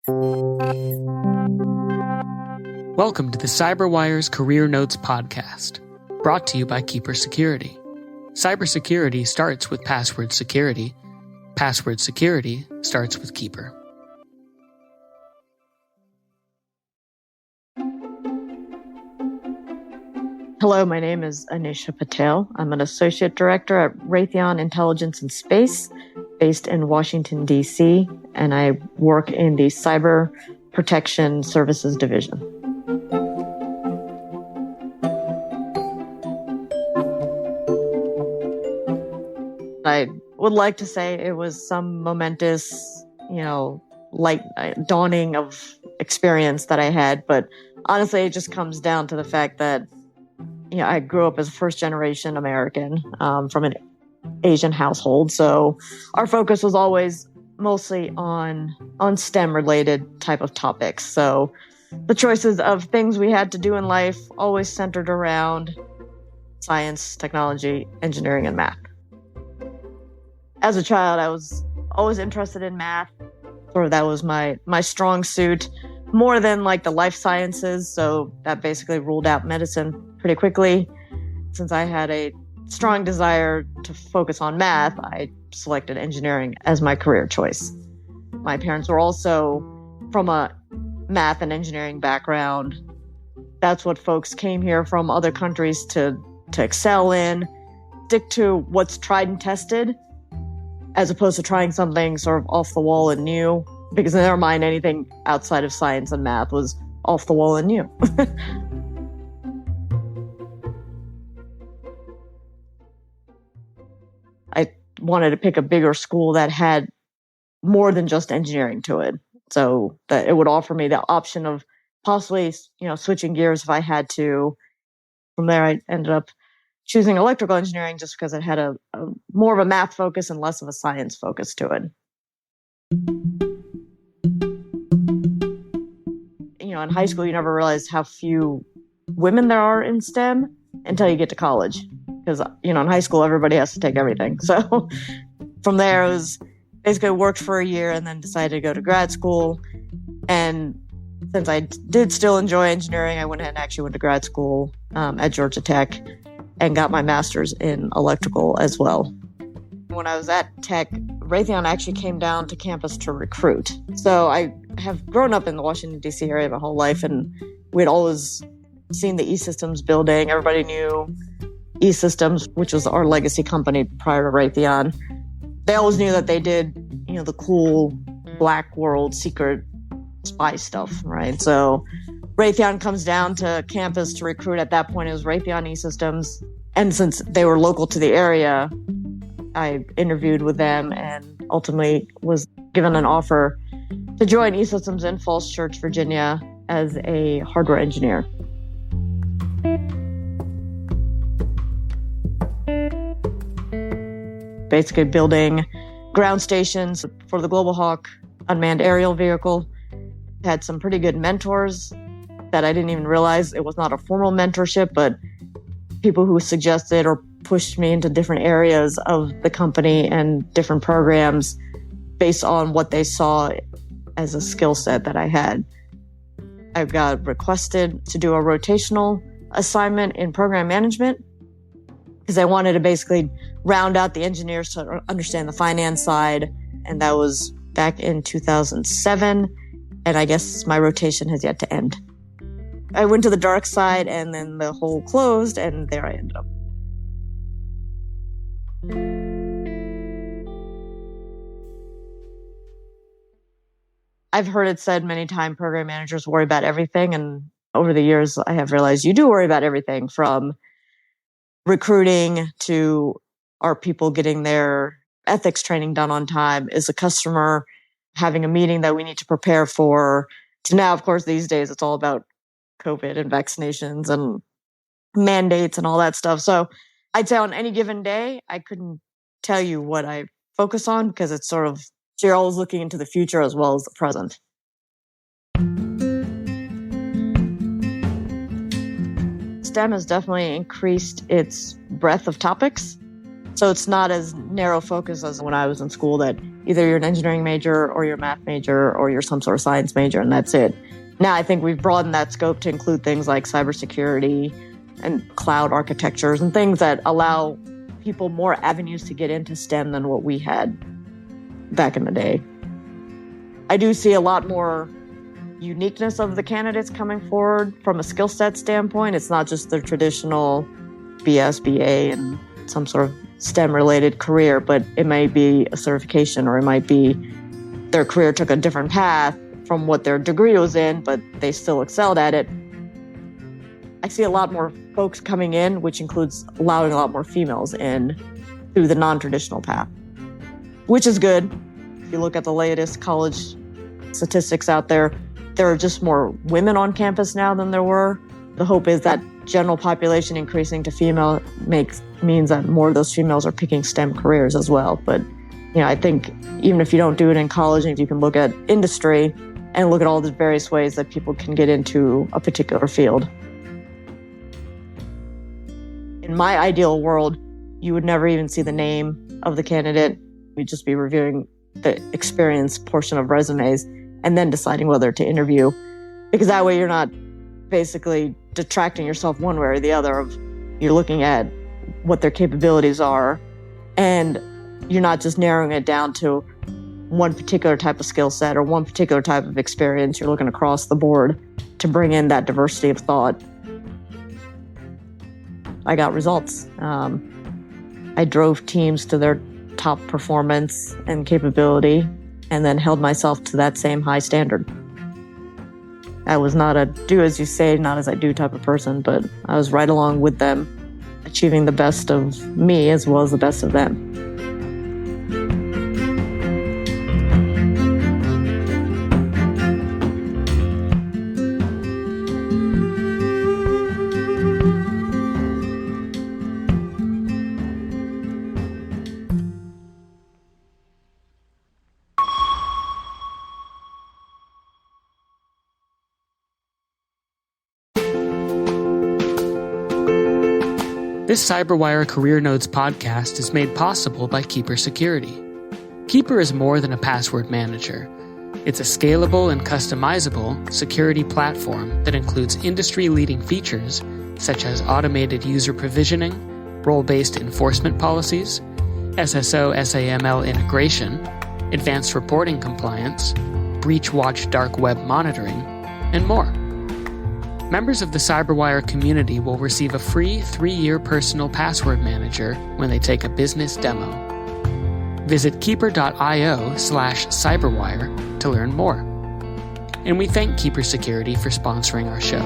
Welcome to the CyberWire's Career Notes podcast, brought to you by Keeper Security. Cybersecurity starts with password security. Password security starts with Keeper. Hello, my name is Anisha Patel. I'm an associate director at Raytheon Intelligence and Space, based in Washington, D.C., and I work in the Cyber Protection Services Division. I would like to say it was some momentous, dawning of experience that I had, but honestly, it just comes down to the fact that I grew up as a first-generation American from an Asian household, so our focus was always mostly on STEM-related type of topics. So the choices of things we had to do in life always centered around science, technology, engineering, and math. As a child, I was always interested in math. Sort of that was my strong suit, more than like the life sciences, so that basically ruled out medicine pretty quickly. Since I had a strong desire to focus on math, I selected engineering as my career choice. My parents were also from a math and engineering background. That's what folks came here from other countries to excel in, stick to what's tried and tested, as opposed to trying something sort of off the wall and new, because in their mind, anything outside of science and math was off the wall and new. I wanted to pick a bigger school that had more than just engineering to it, so that it would offer me the option of possibly, switching gears if I had to. From there, I ended up choosing electrical engineering just because it had a more of a math focus and less of a science focus to it. In high school, you never realize how few women there are in STEM until you get to college. Because, in high school, everybody has to take everything. So from there, it was basically worked for a year and then decided to go to grad school. And since I did still enjoy engineering, I went ahead and actually went to grad school at Georgia Tech and got my master's in electrical as well. When I was at Tech, Raytheon actually came down to campus to recruit. So I have grown up in the Washington, D.C. area my whole life, and we'd always seen the E-Systems building. Everybody knew E-Systems, which was our legacy company prior to Raytheon. They always knew that they did, the cool black world secret spy stuff, right? So Raytheon comes down to campus to recruit. At that point, it was Raytheon E-Systems. And since they were local to the area, I interviewed with them and ultimately was given an offer to join E-Systems in Falls Church, Virginia as a hardware engineer. Basically building ground stations for the Global Hawk unmanned aerial vehicle. Had some pretty good mentors that I didn't even realize. It was not a formal mentorship, but people who suggested or pushed me into different areas of the company and different programs based on what they saw as a skill set that I had. I got requested to do a rotational assignment in program management because I wanted to basically round out the engineers to understand the finance side. And that was back in 2007. And I guess my rotation has yet to end. I went to the dark side and then the hole closed and there I ended up. I've heard it said many times, program managers worry about everything. And over the years, I have realized you do worry about everything, from recruiting to are people getting their ethics training done on time? Is a customer having a meeting that we need to prepare for? To now, of course, these days, it's all about COVID and vaccinations and mandates and all that stuff. So I'd say on any given day, I couldn't tell you what I focus on because it's sort of, you're always looking into the future as well as the present. STEM has definitely increased its breadth of topics. So it's not as narrow focus as when I was in school that either you're an engineering major or you're a math major or you're some sort of science major and that's it. Now I think we've broadened that scope to include things like cybersecurity and cloud architectures and things that allow people more avenues to get into STEM than what we had back in the day. I do see a lot more uniqueness of the candidates coming forward from a skill set standpoint. It's not just the traditional BS, BA, and some sort of STEM-related career, but it may be a certification or it might be their career took a different path from what their degree was in, but they still excelled at it. I see a lot more folks coming in, which includes allowing a lot more females in through the non-traditional path, which is good. If you look at the latest college statistics out there, there are just more women on campus now than there were. The hope is that general population increasing to female means that more of those females are picking STEM careers as well. But I think even if you don't do it in college, and if you can look at industry and look at all the various ways that people can get into a particular field. In my ideal world, you would never even see the name of the candidate. We'd just be reviewing the experience portion of resumes and then deciding whether to interview. Because that way you're not basically detracting yourself one way or the other. You're looking at what their capabilities are, and you're not just narrowing it down to one particular type of skill set or one particular type of experience. You're looking across the board to bring in that diversity of thought. I got results. I drove teams to their top performance and capability and then held myself to that same high standard. I was not a do as you say, not as I do type of person, but I was right along with them, achieving the best of me as well as the best of them. This CyberWire Career Notes podcast is made possible by Keeper Security. Keeper is more than a password manager. It's a scalable and customizable security platform that includes industry-leading features such as automated user provisioning, role-based enforcement policies, SSO/SAML integration, advanced reporting compliance, breach watch dark web monitoring, and more. Members of the CyberWire community will receive a free 3-year personal password manager when they take a business demo. Visit keeper.io/cyberwire to learn more. And we thank Keeper Security for sponsoring our show.